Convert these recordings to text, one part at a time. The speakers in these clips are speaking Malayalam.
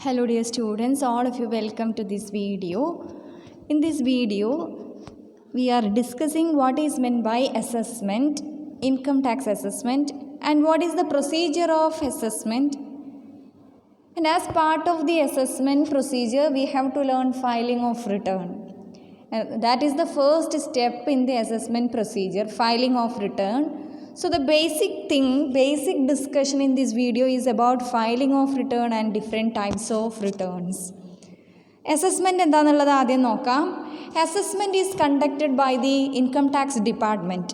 Hello dear students, all of you welcome to this video. In this video, we are discussing what is meant by assessment, income tax assessment, and what is the procedure of assessment. And as part of the assessment procedure, we have to learn filing of return. And that is the first step in the assessment procedure, filing of return. So the basic discussion in this video is about filing of return and different types of returns. Assessment എന്താണെന്നുള്ളത് ആദ്യം നോക്കാം. Assessment is conducted by the income tax department.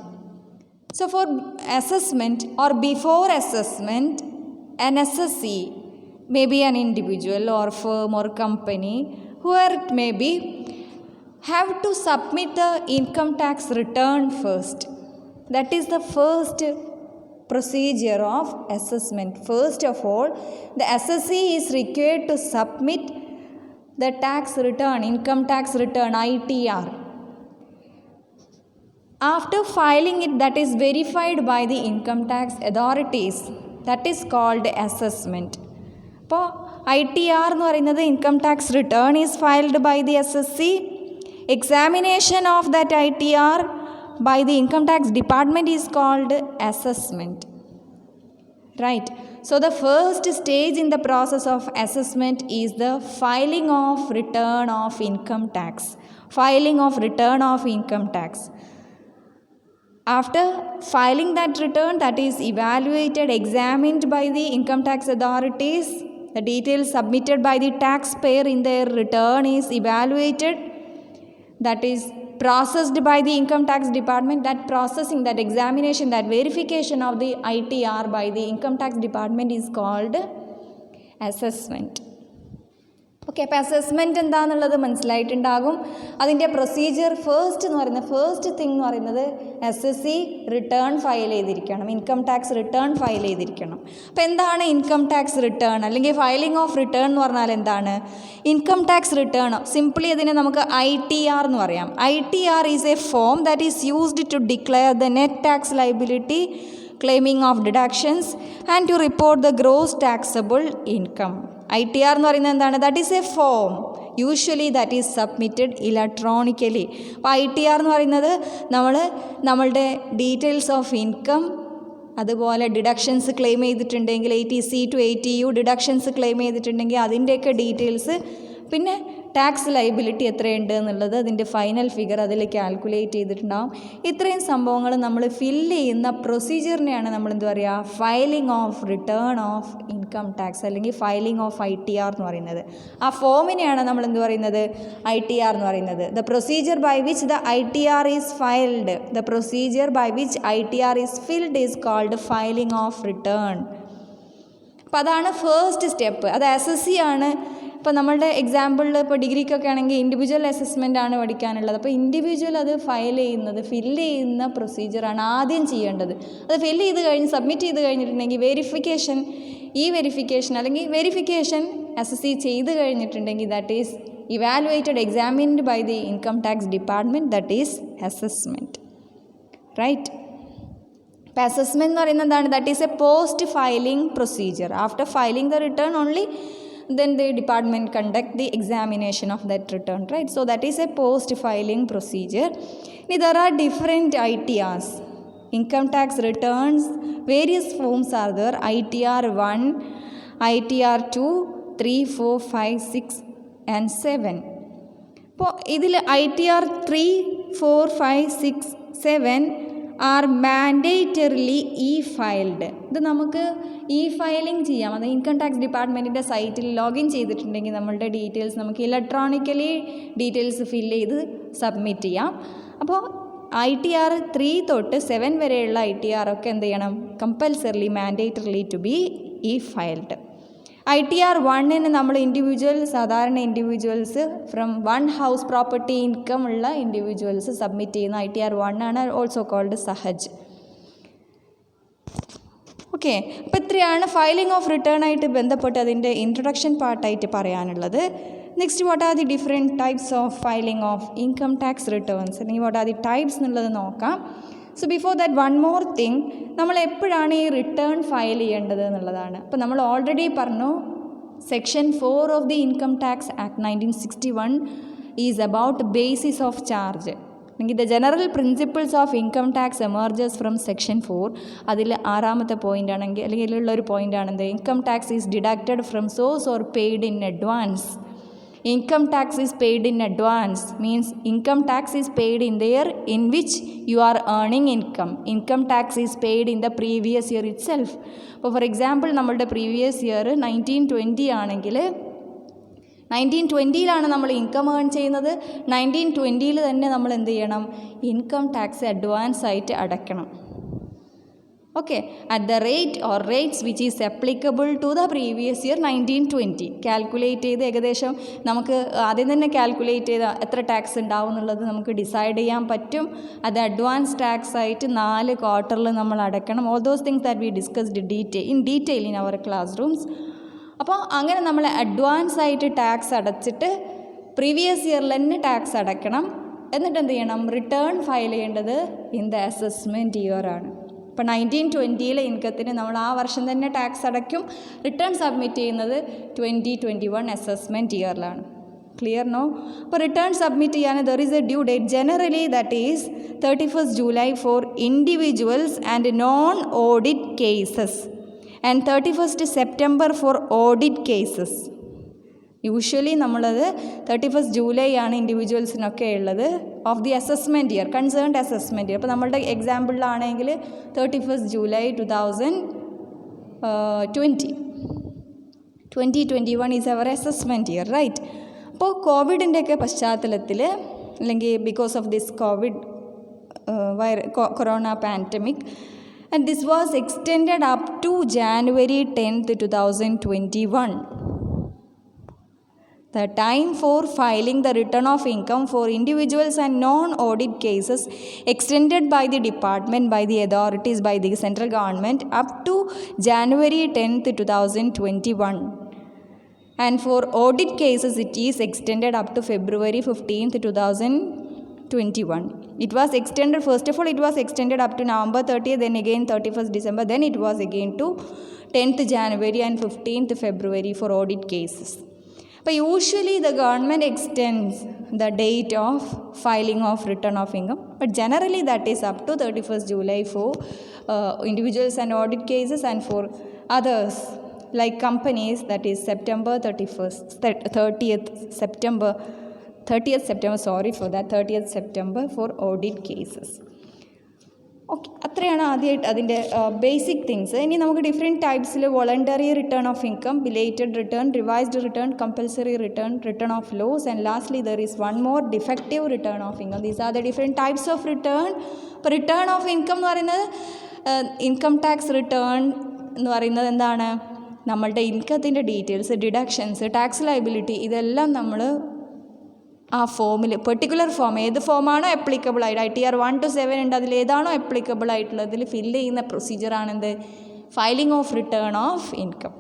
So for assessment or before assessment, an assessee, maybe an individual or firm or company, whoever it may be, have to submit the income tax return first. That is the first procedure of assessment. First of all, the assessee is required to submit the tax return, income tax return, ITR. After filing it, that is verified by the income tax authorities. That is called assessment. അപ്പോൾ ITR എന്ന് പറയുന്നത് income tax return is filed by the SSC. Examination of that ITR by the income tax department is called assessment. Right. So the first stage in the process of assessment is the filing of return of income tax. Filing of return of income tax. After filing that return, that is evaluated, examined by the income tax authorities, the details submitted by the taxpayer in their return is evaluated, that is processed by the income tax department. That processing, that examination, that verification of the ITR by the income tax department is called assessment. Okay, അപ്പോൾ അസസ്മെൻറ്റ് എന്താണെന്നുള്ളത് മനസ്സിലായിട്ടുണ്ടാകും. അതിൻ്റെ പ്രൊസീജിയർ ഫസ്റ്റ് തിങ് എന്ന് പറയുന്നത് SSC റിട്ടേൺ ഫയൽ ചെയ്തിരിക്കണം, ഇൻകം ടാക്സ് റിട്ടേൺ ഫയൽ ചെയ്തിരിക്കണം. അപ്പോൾ എന്താണ് ഇൻകം ടാക്സ് റിട്ടേൺ അല്ലെങ്കിൽ ഫയലിംഗ് ഓഫ് റിട്ടേൺ എന്ന് പറഞ്ഞാൽ എന്താണ്? ഇൻകം ടാക്സ് റിട്ടേൺ സിംപ്ലി അതിനെ നമുക്ക് ITR എന്ന് പറയാം. ITR is a form that is used to declare the net tax liability, claiming of deductions and to report the gross taxable income. ITR എന്ന് പറയുന്നത് എന്താണ്? That is a form, usually that is submitted electronically. അപ്പോൾ ITR എന്ന് പറയുന്നത് നമ്മളുടെ ഡീറ്റെയിൽസ് ഓഫ് ഇൻകം, അതുപോലെ ഡിഡക്ഷൻസ് ക്ലെയിം ചെയ്തിട്ടുണ്ടെങ്കിൽ 80C to 80U deductions claim ചെയ്തിട്ടുണ്ടെങ്കിൽ അതിൻ്റെയൊക്കെ ഡീറ്റെയിൽസ്, പിന്നെ ടാക്സ് ലയബിലിറ്റി എത്രയുണ്ട് എന്നുള്ളത് അതിൻ്റെ ഫൈനൽ ഫിഗർ അതിൽ കാൽക്കുലേറ്റ് ചെയ്തിട്ടുണ്ടാകും. ഇത്രയും സംഭവങ്ങൾ നമ്മൾ ഫില്ല് ചെയ്യുന്ന പ്രൊസീജിയറിനെയാണ് നമ്മൾ എന്താ പറയുക, filing of return of income tax അല്ലെങ്കിൽ ഫയലിംഗ് ഓഫ് ITR എന്ന് പറയുന്നത്. ആ ഫോമിനെയാണ് നമ്മൾ എന്ത് പറയുന്നത്, ITR എന്ന് പറയുന്നത്. The procedure by which the ITR is filed, the procedure by which ITR is filled is called filing of return. അപ്പോൾ അതാണ് ഫസ്റ്റ് സ്റ്റെപ്പ്. അത് SSC ആണ്. ഇപ്പോൾ നമ്മളുടെ എക്സാമ്പിളിൽ ഇപ്പോൾ ഡിഗ്രിക്കൊക്കെ ആണെങ്കിൽ ഇൻഡിവിജ്വൽ അസസ്മെൻ്റ് ആണ് പഠിക്കാനുള്ളത്. അപ്പോൾ ഇൻഡിവിജ്വൽ അത് ഫില്ല് ചെയ്യുന്ന പ്രൊസീജിയറാണ് ആദ്യം ചെയ്യേണ്ടത്. അത് ഫില്ല് ചെയ്ത് കഴിഞ്ഞ് സബ്മിറ്റ് ചെയ്ത് കഴിഞ്ഞിട്ടുണ്ടെങ്കിൽ വെരിഫിക്കേഷൻ SSC ചെയ്ത് കഴിഞ്ഞിട്ടുണ്ടെങ്കിൽ that is evaluated, examined by the income tax department, that is assessment. Right. അപ്പോൾ അസസ്മെൻറ്റ് എന്ന് പറയുന്നത് എന്താണ്? That is a post filing procedure. After filing the return only then the department conduct the examination of that return, right? So that is a post filing procedure. Now there are different ITRs, income tax returns, various forms are there. ITR 1, ITR 2, 3, 4, 5, 6 and 7. അപ്പോൾ ഇതിൽ ITR 3, 4, 5, 6, 7 ആർ മാൻഡേറ്ററിലി ഫയൽഡ്. ഇത് നമുക്ക് ഫയലിംഗ് ചെയ്യാം. അത് ഇൻകം ടാക്സ് ഡിപ്പാർട്ട്മെൻറ്റിൻ്റെ സൈറ്റിൽ ലോഗിൻ ചെയ്തിട്ടുണ്ടെങ്കിൽ നമ്മളുടെ ഡീറ്റെയിൽസ് നമുക്ക് ഇലക്ട്രോണിക്കലി ഡീറ്റെയിൽസ് ഫില്ല് ചെയ്ത് സബ്മിറ്റ് ചെയ്യാം. അപ്പോൾ ITR 3 തൊട്ട് 7 വരെയുള്ള ITR ഒക്കെ എന്ത് ചെയ്യണം? Compulsorily mandatorily to be filed. ITR 1 നമ്മൾ സാധാരണ individuals from 1 house property income ഉള്ള ഇൻഡിവിജ്വൽസ് സബ്മിറ്റ് ചെയ്യുന്ന ITR 1 ആണ് ഓൾസോ കോൾഡ് സഹജ്. ഓക്കെ, അപ്പോൾ ഇത്രയാണ് ഫയലിംഗ് ഓഫ് റിട്ടേൺ ആയിട്ട് ബന്ധപ്പെട്ട് അതിൻ്റെ ഇൻട്രൊഡക്ഷൻ പാർട്ടായിട്ട് പറയാനുള്ളത്. Next what are the different types of filing of income tax returns, അല്ലെങ്കിൽ വാട്ട് ആർ ദി ടൈപ്സ് എന്നുള്ളത് നോക്കാം. So before that one more thing, നമ്മൾ എപ്പോഴാണ് ഈ റിട്ടേൺ ഫയൽ ചെയ്യേണ്ടത് എന്നുള്ളതാണ്. അപ്പോൾ നമ്മൾ ഓൾറെഡി പറഞ്ഞു Section 4 of the Income Tax Act 1961 is about basis of charge. The general principles of income tax emerges from section 4. അതിൽ ആറാമത്തെ പോയിൻ്റ് ആണെങ്കിൽ അല്ലെങ്കിൽ ഉള്ളൊരു പോയിൻ്റ് ആണെന്ത്, income tax is deducted from source or paid in advance. Income tax is paid in advance means income tax is paid in the year in which you are earning income. Income tax is paid in the previous year itself. അപ്പോൾ ഫോർ എക്സാമ്പിൾ നമ്മളുടെ പ്രീവിയസ് ഇയർ 1920 ആണെങ്കിൽ 1920 നമ്മൾ ഇൻകം ഏൺ ചെയ്യുന്നത്. 1920 തന്നെ നമ്മൾ എന്ത് ചെയ്യണം, ഇൻകം ടാക്സ് അഡ്വാൻസ് ആയിട്ട് അടയ്ക്കണം. Okay, at the rate or rates which is applicable to the previous year 1920 calculate ചെയ്ത് ഏകദേശം നമുക്ക് ആദ്യം തന്നെ കാൽക്കുലേറ്റ് ചെയ്ത് എത്ര ടാക്സ് ഉണ്ടാവും എന്നുള്ളത് നമുക്ക് ഡിസൈഡ് ചെയ്യാൻ പറ്റും. അത് അഡ്വാൻസ് ടാക്സ് ആയിട്ട് 4 ക്വാർട്ടറിൽ നമ്മൾ അടയ്ക്കണം. All those things that we discussed in detail in our classrooms. അപ്പോൾ അങ്ങനെ നമ്മൾ അഡ്വാൻസ് ആയിട്ട് ടാക്സ് അടച്ചിട്ട് പ്രീവിയസ് ഇയറിൽ തന്നെ ടാക്സ് അടയ്ക്കണം. എന്നിട്ട് എന്ത് ചെയ്യണം, റിട്ടേൺ ഫയൽ ചെയ്യേണ്ടത് ഇൻ ദ അസസ്മെൻറ്റ് ഇയർ ആണ്. ഇപ്പോൾ 1920 ഇൻകത്തിന് നമ്മൾ ആ വർഷം തന്നെ ടാക്സ് അടയ്ക്കും. റിട്ടേൺ സബ്മിറ്റ് ചെയ്യുന്നത് 2021 അസസ്മെൻറ്റ് ഇയറിലാണ്. Clear no? അപ്പോൾ റിട്ടേൺ സബ്മിറ്റ് ചെയ്യാൻ there is a due date. Generally that is 31st July for individuals and non audit cases and 31st September for audit cases. Usually നമ്മളത് 31st July ആണ് ഇൻഡിവിജ്വൽസിനൊക്കെ ഉള്ളത് of the assessment year, concerned assessment year. അപ്പോൾ നമ്മളുടെ എക്സാമ്പിളിലാണെങ്കിൽ 31st July 2020. 2021 is our assessment year, right? അപ്പോൾ കോവിഡിൻ്റെയൊക്കെ പശ്ചാത്തലത്തിൽ അല്ലെങ്കിൽ because of this corona pandemic, and this was extended up to January 10th, 2021. The time for filing the return of income for individuals and non-audit cases extended by the department, by the authorities, by the central government up to January 10th, 2021. And for audit cases it is extended up to February 15th, 2021. It was extended, first of all it was extended up to November 30th, then again 31st December, then it was again to 10th January and 15th February for audit cases. But usually the government extends the date of filing of return of income, but generally that is up to 31st July for individuals and audit cases, and for others like companies that is 30th September for audit cases. Okay, അത്രയാണ് ആദ്യമായിട്ട് അതിൻ്റെ ബേസിക് തിങ്സ്. ഇനി നമുക്ക് ഡിഫറെൻറ്റ് ടൈപ്സിൽ voluntary return of income, belated return, revised return, compulsory return, return of loss, and lastly there is one more defective return of income. These are the different types of return. ഇപ്പോൾ റിട്ടേൺ ഓഫ് ഇൻകം എന്ന് പറയുന്നത്, ഇൻകം ടാക്സ് റിട്ടേൺ എന്ന് പറയുന്നത് എന്താണ്, നമ്മളുടെ ഇൻകത്തിൻ്റെ ഡീറ്റെയിൽസ്, ഡിഡക്ഷൻസ്, ടാക്സ് ലയബിലിറ്റി, ഇതെല്ലാം നമ്മൾ ആ ഫോമിൽ പെർട്ടിക്കുലർ ഫോം ഏത് ഫോമാണോ അപ്ലിക്കബിൾ ആയിട്ട്, ITR 1 to 7 ഉണ്ട്, അതിലേതാണോ അപ്ലിക്കബിൾ ആയിട്ടുള്ളതിൽ ഫില്ല് ചെയ്യുന്ന പ്രൊസീജിയറാണെന്ത്, filing of return of income.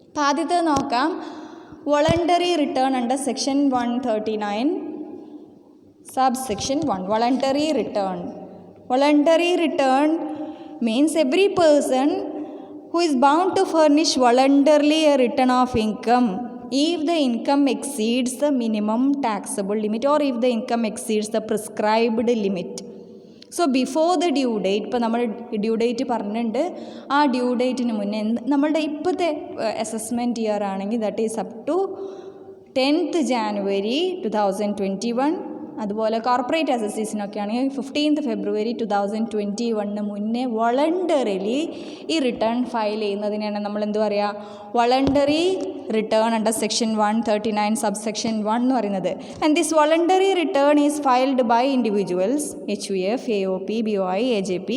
അപ്പോൾ ആദ്യത്തേത് നോക്കാം, voluntary return under section 139 subsection 1. Voluntary return. Voluntary return means every person who is bound to furnish voluntarily a return of income if the income exceeds the minimum taxable limit or if the income exceeds the prescribed limit. So before the due date, ഇപ്പോൾ നമ്മൾ ഡ്യൂ ഡേറ്റ് പറഞ്ഞിട്ടുണ്ട്, ആ ഡ്യൂ ഡേറ്റിന് മുന്നേ നമ്മളുടെ ഇപ്പോഴത്തെ അസസ്മെൻറ്റ് ഇയർ ആണെങ്കിൽ that is up to 10th January 2021. അതുപോലെ കോർപ്പറേറ്റ് അസസീസിനൊക്കെ ആണെങ്കിൽ 15th February 2021 മുന്നേ വോളണ്ടറിലി ഈ റിട്ടേൺ ഫയൽ ചെയ്യുന്നതിനാണ് നമ്മൾ എന്ത് പറയുക, voluntary return under section 139 subsection 1 എന്ന് പറയുന്നത്. And this voluntary return is filed by individuals, HUF, AOP, BOI, AJP,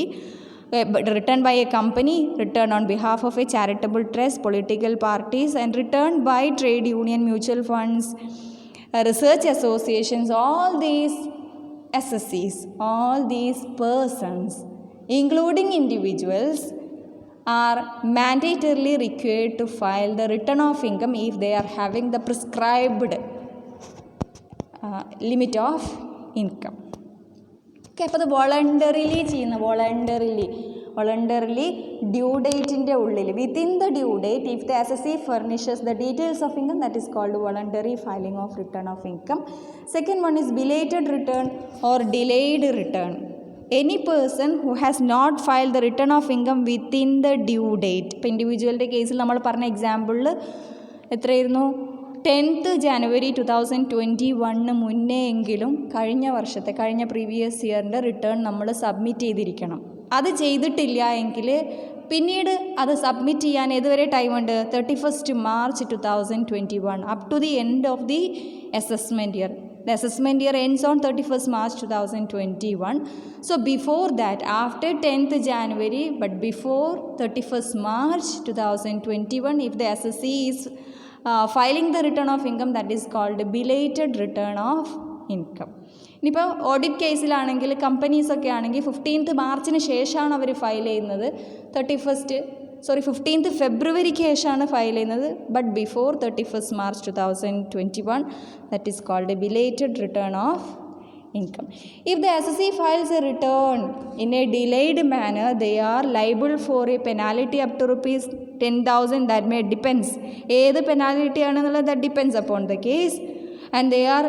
written by a company, returned on behalf of a charitable trust, political parties, and returned by trade union, mutual funds, research associations. All these SSCs, all these persons, including individuals, are mandatorily required to file the return of income if they are having the prescribed limit of income. Okay, അപ്പോൾ അത് വോളണ്ടറിലി ചെയ്യുന്ന, voluntarily due dateൻ്റെ ഉള്ളിൽ within the due date if the assessee furnishes the details of income, that is called voluntary filing of return of income. Second one is belated return or delayed return. Any person who has not filed the return of income within the due date. ഇപ്പോൾ ഇൻഡിവിജ്വലിൻ്റെ കേസിൽ നമ്മൾ പറഞ്ഞ എക്സാമ്പിളിൽ എത്രയായിരുന്നു, 10th January 2021 മുന്നേ എങ്കിലും കഴിഞ്ഞ പ്രീവിയസ് ഇയറിൻ്റെ റിട്ടേൺ നമ്മൾ സബ്മിറ്റ് ചെയ്തിരിക്കണം. അത് ചെയ്തിട്ടില്ല എങ്കിൽ പിന്നീട് അത് സബ്മിറ്റ് ചെയ്യാൻ ഏതുവരെ ടൈമുണ്ട്, 31st March 2021 up to the end of the assessment year. The assessment year ends on 31st March 2021. So before that, after 10th January, but before 31st March 2021, if the assessee is filing the return of income, that is called belated return of income. ഇനിയിപ്പോൾ ഓഡിറ്റ് കേസിലാണെങ്കിൽ കമ്പനീസൊക്കെ ആണെങ്കിൽ 15th മാർച്ചിന് ശേഷമാണ് അവർ ഫയൽ ചെയ്യുന്നത്, 15th ഫെബ്രുവരിക്ക് ശേഷമാണ് ഫയൽ ചെയ്യുന്നത്. But before 31st March 2021, that is called a belated return of income. If the assessee files a return in a delayed manner, they are liable for a penalty up to rupees 10,000. That may depends. ഏത് പെനാലിറ്റി ആണെന്നുള്ളത് that depends upon the case. And they are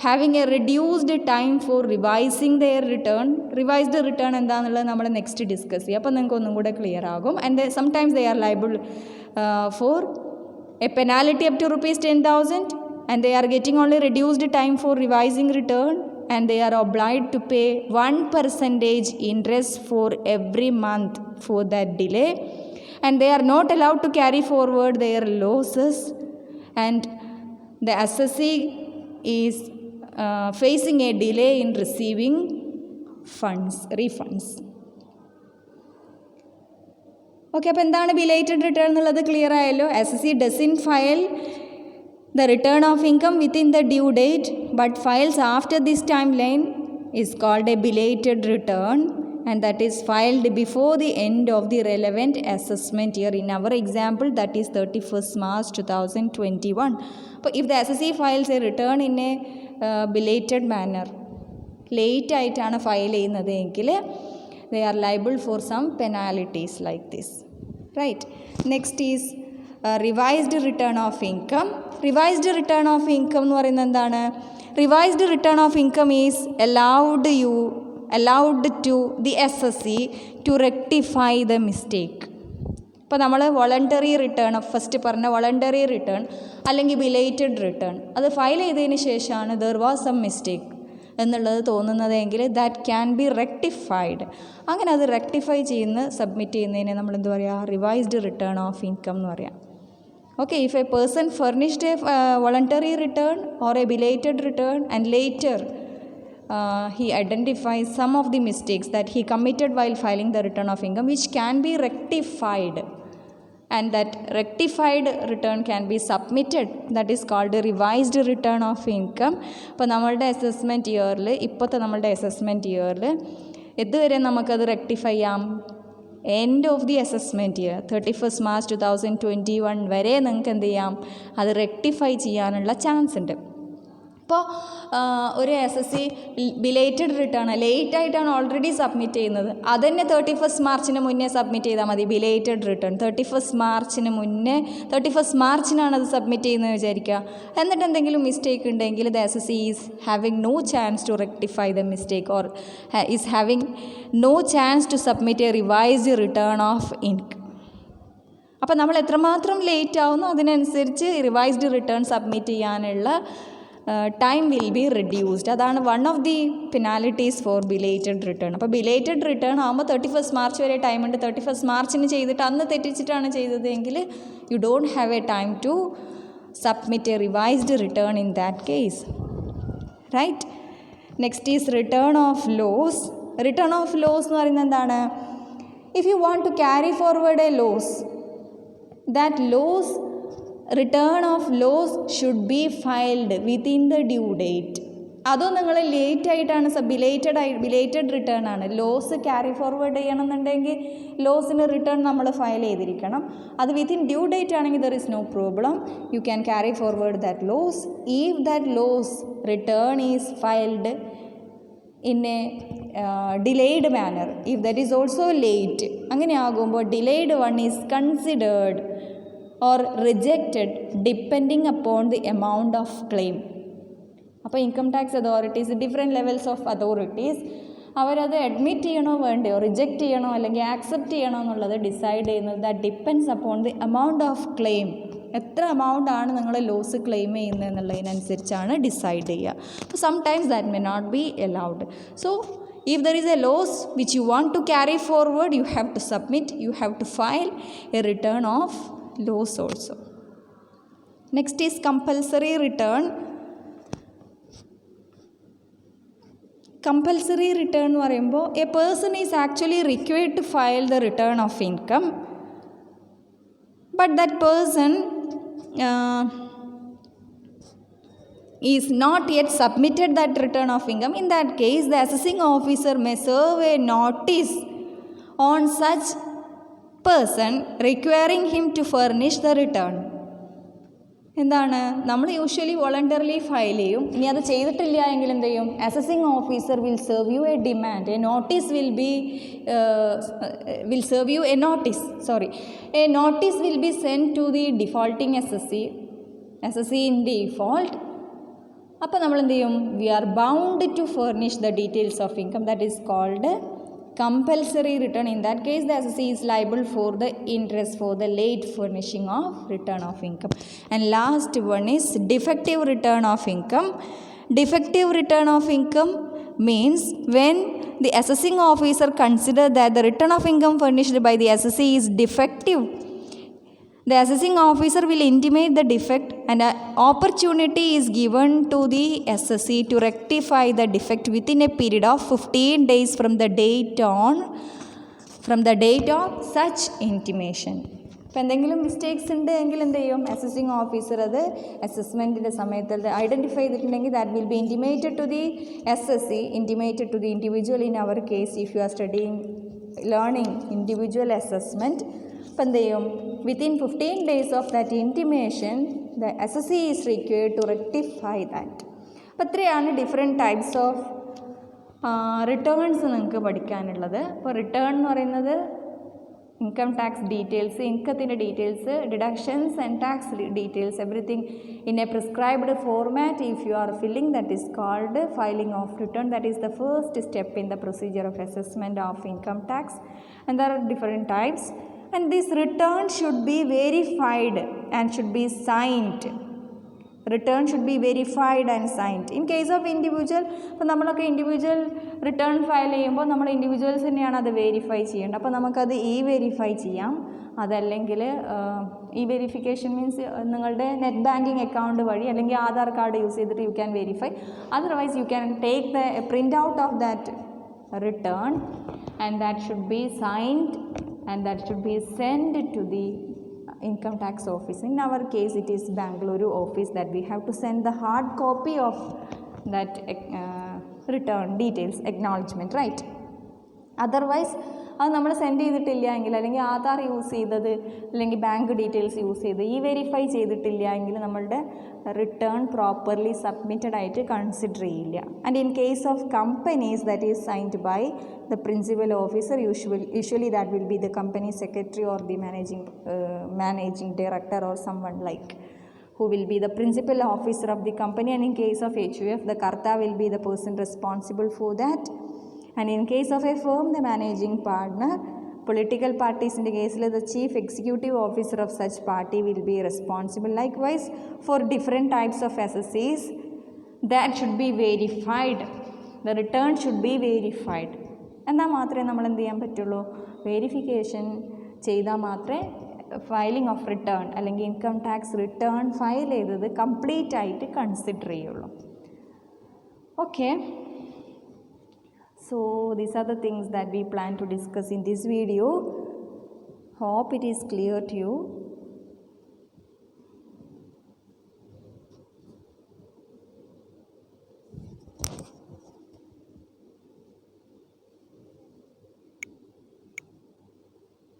having a reduced time for revising their return. Revised return എന്താണെന്നുള്ളത് നമ്മൾ നെക്സ്റ്റ് ഡിസ്കസ് ചെയ്യും, അപ്പോൾ നിങ്ങൾക്ക് ഒന്നും കൂടെ ക്ലിയർ ആകും. And sometimes they are liable for a penalty up to rupees 10,000 and they are getting only reduced time for revising return and they are obliged to pay 1% interest for every month for that delay and they are not allowed to carry forward their losses and the assessee is facing a delay in receiving refunds. Okay, അപ്പോൾ എന്താണ് ബിലേറ്റഡ് റിട്ടേൺ എന്നുള്ളത് ക്ലിയർ ആയല്ലോ. assessee doesn't file the return of income within the due date but files after this timeline is called a belated return and that is filed before the end of the relevant assessment year. In our example, that is 31st March 2021. But if the assessee files a return in a belated manner, late ആയിട്ടാണ് ഫയൽ ചെയ്യുന്നത് എങ്കിൽ they are liable for some penalties like this, right? Next is revised return of income. Revised return of income എന്ന് പറയുന്നത് എന്താണ്? Revised return of income is allowed to the assessee to rectify the mistake. ഇപ്പോൾ നമ്മൾ വോളണ്ടറി റിട്ടേൺ, ഫസ്റ്റ് പറഞ്ഞ വോളണ്ടറി റിട്ടേൺ അല്ലെങ്കിൽ ബിലേറ്റഡ് റിട്ടേൺ അത് ഫയൽ ചെയ്തതിന് ശേഷമാണ് ദർ വാസ് സം മിസ്റ്റേക്ക് എന്നുള്ളത് തോന്നുന്നതെങ്കിൽ ദാറ്റ് ക്യാൻ ബി റെക്ടിഫൈഡ്. അങ്ങനെ അത് റെക്ടിഫൈ സബ്മിറ്റ് ചെയ്യുന്നതിനെ നമ്മൾ എന്ത് പറയുക, റിവൈസ്ഡ് റിട്ടേൺ ഓഫ് ഇൻകം എന്ന് പറയാം. Okay, if A person furnished A voluntary written or A belated return and later he identifies some of the mistakes that he committed while filing the return of income which can be rectified and that rectified return can be submitted, that is called a revised return of income. അപ്പോൾ നമ്മളുടെ അസസ്മെൻറ്റ് ഇയറിൽ ഇതുവരെ നമുക്കത് റെക്ടിഫൈ ചെയ്യാം, end of the assessment year 31st March 2021 വരെ നിങ്ങൾക്ക് എന്ത് ചെയ്യാം, അത് റെക്ടിഫൈ ചെയ്യാനുള്ള ചാൻസ് ഉണ്ട്. ഇപ്പോൾ ഒരു assessee ബിലേറ്റഡ് റിട്ടേൺ ലേറ്റായിട്ടാണ് ഓൾറെഡി സബ്മിറ്റ് ചെയ്യുന്നത്, അതുതന്നെ 31st മാർച്ചിന് മുന്നേ സബ്മിറ്റ് ചെയ്താൽ മതി. ബിലേറ്റഡ് റിട്ടേൺ 31st മാർച്ചിനാണ് അത് സബ്മിറ്റ് ചെയ്യുന്നത് വിചാരിക്കുക. എന്നിട്ട് എന്തെങ്കിലും മിസ്റ്റേക്ക് ഉണ്ടെങ്കിൽ the assessee is having no chance to rectify the mistake or is having no chance to submit a revised return of income. അപ്പോൾ നമ്മൾ എത്രമാത്രം ലേറ്റ് ആവുന്നു അതിനനുസരിച്ച് റിവൈസ്ഡ് റിട്ടേൺ സബ്മിറ്റ് ചെയ്യാനുള്ള ടൈം വിൽ ബി റെഡ്യൂസ്ഡ്. അതാണ് one of the penalties for belated return. അപ്പോൾ ബിലേറ്റഡ് റിട്ടേൺ ആകുമ്പോൾ 31st മാർച്ച് വരെ ടൈമുണ്ട്. 31st മാർച്ചിന് ചെയ്തിട്ട് അന്ന് തെറ്റിച്ചിട്ടാണ് ചെയ്തതെങ്കിൽ you don't have a time to submit a revised return in that case, right? Next is return of loss. Return of loss എന്ന് പറയുന്നത് എന്താണ്? If you want to carry forward a loss, that loss return of loss should be filed within the due date. അതോ നിങ്ങൾ ലേറ്റായിട്ടാണ് ബിലേറ്റഡ് റിട്ടേൺ ആണ്, ലോസ് ക്യാരി ഫോർവേഡ് ചെയ്യണമെന്നുണ്ടെങ്കിൽ ലോസിന് റിട്ടേൺ നമ്മൾ ഫയൽ ചെയ്തിരിക്കണം. അത് വിത്തിൻ ഡ്യൂ ഡേറ്റ് ആണെങ്കിൽ there is no problem, you can carry forward that loss. If that loss return is filed in a delayed manner. If that is also late, അങ്ങനെ ആകുമ്പോൾ delayed one is considered or rejected depending upon the amount of claim. അപ്പോൾ income tax authorities different levels of authorities അവരത് അഡ്മിറ്റ് ചെയ്യണോ വേണ്ടയോ, റിജക്റ്റ് ചെയ്യണോ അല്ലെങ്കിൽ ആക്സെപ്റ്റ് ചെയ്യണോ എന്നുള്ളത് ഡിസൈഡ് ചെയ്യുന്നത് that depends upon the amount of claim. എത്ര എമൗണ്ട് ആണ് നിങ്ങൾ ലോസ് ക്ലെയിം ചെയ്യുന്നത് എന്നുള്ളതിനനുസരിച്ചാണ് ഡിസൈഡ് ചെയ്യുക. അപ്പോൾ sometimes that may not be allowed. So if there is a loss which you want to carry forward, you have to submit, you have to file a return of loss also. Next is compulsory return. Compulsory return എന്ന് പറയുമ്പോൾ a person is actually required to file the return of income, but that person is not yet submitted that return of income. In that case, the assessing officer may serve a notice on such person requiring him to furnish the return. എന്താണ്, നമ്മൾ യൂഷ്വലി വോളണ്ടറിലി ഫയൽ ചെയ്യും. ഇനി അത് ചെയ്തിട്ടില്ല എങ്കിൽ എന്ത് ചെയ്യും, assessing officer will serve you a demand. A notice will serve you a notice will be send to the defaulting as in default. അപ്പോൾ നമ്മൾ എന്ത് ചെയ്യും, we are bound to furnish the details of income. That is called compulsory return. In that case, the assessee is liable for the interest for the late furnishing of return of income. And last one is defective return of income. Defective return of income means when the assessing officer consider that the return of income furnished by the assessee is defective, the assessing officer will intimate the defect and an opportunity is given to the assessee to rectify the defect within a period of 15 days from the date of such intimation. ഇപ്പോൾ എന്തെങ്കിലും മിസ്റ്റേക്സ് ഉണ്ട് എങ്കിൽ എന്ത് ചെയ്യും, അസസിങ് ഓഫീസർ അത് അസസ്മെൻറ്റിൻ്റെ സമയത്ത് അത് ഐഡൻറ്റിഫൈ ചെയ്തിട്ടുണ്ടെങ്കിൽ that will be intimated to the SSC, intimated to the individual. In our case if you are learning individual assessment, അപ്പോൾ എന്ത് ചെയ്യും, within 15 days of that intimation the assessee is required to rectify that. അപ്പോൾ ഇത്രയാണ് ഡിഫറെൻറ്റ് ടൈപ്സ് ഓഫ് റിട്ടേൺസ് നിങ്ങൾക്ക് പഠിക്കാനുള്ളത്. അപ്പോൾ റിട്ടേൺ എന്ന് പറയുന്നത് ഇൻകം ടാക്സ് ഡീറ്റെയിൽസ്, ഇൻകത്തിൻ്റെ details, deductions and tax details, everything in a prescribed format. If you are filling, that is called filing of return. That is the first step in the procedure of assessment of income tax. And there are different types. And this return should be verified and should be signed. Return should be verified and signed. In case of individual, അപ്പോൾ നമ്മളൊക്കെ ഇൻഡിവിജ്വൽ റിട്ടേൺ ഫയൽ ചെയ്യുമ്പോൾ നമ്മൾ ഇൻഡിവിജ്വൽസ് തന്നെയാണ് അത് വെരിഫൈ ചെയ്യേണ്ടത്. അപ്പോൾ നമുക്കത് വെരിഫൈ ചെയ്യാം. അതല്ലെങ്കിൽ വെരിഫിക്കേഷൻ മീൻസ് നിങ്ങളുടെ നെറ്റ് ബാങ്കിങ് അക്കൗണ്ട് വഴി അല്ലെങ്കിൽ ആധാർ കാർഡ് യൂസ് ചെയ്തിട്ട് you can verify. Otherwise you can take the print out of that return and that should be signed and that should be sent to the income tax office. In our case it is Bangalore office that we have to send the hard copy of that return details acknowledgement, right? Otherwise അത് നമ്മൾ സെൻഡ് ചെയ്തിട്ടില്ല എങ്കിൽ അല്ലെങ്കിൽ ആധാർ യൂസ് ചെയ്തത് അല്ലെങ്കിൽ ബാങ്ക് ഡീറ്റെയിൽസ് യൂസ് ചെയ്ത് വെരിഫൈ ചെയ്തിട്ടില്ല എങ്കിൽ നമ്മളുടെ റിട്ടേൺ പ്രോപ്പർലി സബ്മിറ്റഡ് ആയിട്ട് കൺസിഡർ ചെയ്യില്ല. And in case of companies that is signed by the principal officer, usually that will be the company secretary or the managing director or someone like who will be the principal officer of the company. And in case of HUF, the Karta will be the person responsible for that. And in case of a firm, the managing partner. Political parties in the case, the chief executive officer of such party will be responsible. Likewise, for different types of assessees, that should be verified. The return should be verified. എന്നാൽ മാത്രമേ നമ്മൾ എന്ത് ചെയ്യാൻ പറ്റുള്ളൂ, വെരിഫിക്കേഷൻ ചെയ്താൽ മാത്രമേ ഫയലിംഗ് ഓഫ് റിട്ടേൺ അല്ലെങ്കിൽ ഇൻകം ടാക്സ് റിട്ടേൺ ഫയൽ ചെയ്തത് കംപ്ലീറ്റ് ആയിട്ട് കൺസിഡർ ചെയ്യുള്ളൂ. Okay. So these are the things that we plan to discuss in this video. Hope it is clear to you.